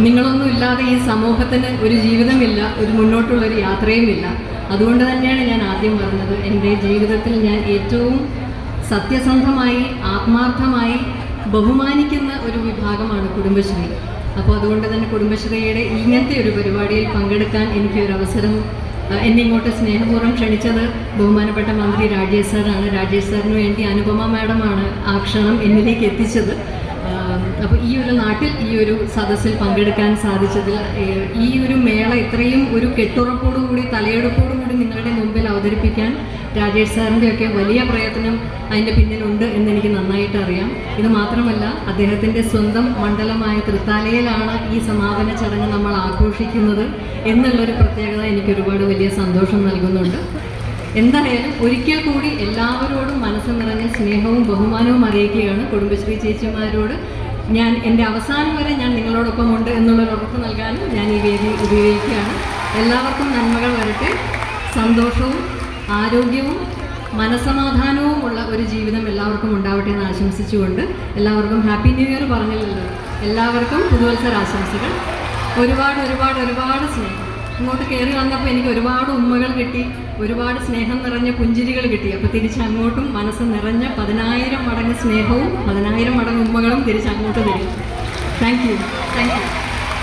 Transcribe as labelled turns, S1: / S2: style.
S1: നിങ്ങളൊന്നും ഇല്ലാതെ ഈ സമൂഹത്തിന് ഒരു ജീവിതമില്ല, ഒരു മുന്നോട്ടുള്ളൊരു യാത്രയുമില്ല. അതുകൊണ്ട് തന്നെയാണ് ഞാൻ ആദ്യം പറഞ്ഞത്, എൻ്റെ ജീവിതത്തിൽ ഞാൻ ഏറ്റവും സത്യസന്ധമായി ആത്മാർത്ഥമായി ബഹുമാനിക്കുന്ന ഒരു വിഭാഗമാണ് കുടുംബശ്രീ. അപ്പോൾ അതുകൊണ്ട് തന്നെ കുടുംബശ്രീയുടെ ഇങ്ങനത്തെ ഒരു പരിപാടിയിൽ പങ്കെടുക്കാൻ എനിക്കൊരവസരം എന്നെ ഇങ്ങോട്ട് സ്നേഹപൂർവ്വം ക്ഷണിച്ചത് ബഹുമാനപ്പെട്ട മന്ത്രി രാജേഷ് സാറാണ്. രാജേഷ് സാറിന് വേണ്ടി അനുപമ മാഡമാണ് ആ ക്ഷണം എന്നിലേക്ക് എത്തിച്ചത്. അപ്പോൾ ഈ ഒരു നാട്ടിൽ ഈ ഒരു സദസ്സിൽ പങ്കെടുക്കാൻ സാധിച്ചതിൽ, ഈ ഒരു മേള ഇത്രയും ഒരു കെട്ടുറപ്പോടുകൂടി തലയെടുപ്പോടുകൂടി നിങ്ങളുടെ മുമ്പിൽ അവതരിപ്പിക്കാൻ രാജേഷ് സാറിൻ്റെയൊക്കെ വലിയ പ്രയത്നം അതിൻ്റെ പിന്നിലുണ്ട് എന്നെനിക്ക് നന്നായിട്ട് അറിയാം. ഇത് മാത്രമല്ല, അദ്ദേഹത്തിൻ്റെ സ്വന്തം മണ്ഡലമായ തൃത്താലയിലാണ് ഈ സമാപന ചടങ്ങ് നമ്മൾ ആഘോഷിക്കുന്നത് എന്നുള്ളൊരു പ്രത്യേകത എനിക്ക് ഒരുപാട് വലിയ സന്തോഷം നൽകുന്നുണ്ട്. എന്തായാലും ഒരിക്കൽ കൂടി എല്ലാവരോടും മനസ്സ് നിറഞ്ഞ സ്നേഹവും ബഹുമാനവും അറിയിക്കുകയാണ്. കുടുംബശ്രീ ചേച്ചിമാരോട് ഞാൻ എൻ്റെ അവസാനം വരെ ഞാൻ നിങ്ങളോടൊപ്പം ഉണ്ട് എന്നുള്ളൊരു ഉറപ്പ് നൽകാനും ഞാൻ ഈ വേദി ഉപയോഗിക്കുകയാണ്. എല്ലാവർക്കും നന്മകൾ വരട്ടെ, സന്തോഷവും ആരോഗ്യവും മനസമാധാനവുമുള്ള ഒരു ജീവിതം എല്ലാവർക്കും ഉണ്ടാവട്ടെ എന്ന് ആശംസിച്ചുകൊണ്ട്, എല്ലാവർക്കും ഹാപ്പി ന്യൂ ഇയർ പറഞ്ഞില്ലല്ലോ, എല്ലാവർക്കും പുതുവത്സരാശംസകൾ. ഒരുപാട് ഒരുപാട് ഒരുപാട് സ്നേഹം. ഇങ്ങോട്ട് കയറി വന്നപ്പോൾ എനിക്ക് ഒരുപാട് ഉമ്മകൾ കിട്ടി, ഒരുപാട് സ്നേഹം നിറഞ്ഞ പുഞ്ചിരികൾ കിട്ടി. അപ്പോൾ തിരിച്ചങ്ങോട്ടും മനസ്സ് നിറഞ്ഞ 10,000 മടങ്ങ് സ്നേഹവും 10,000 മടങ്ങ് ഉമ്മകളും തിരിച്ചങ്ങോട്ട് തരും. Thank you.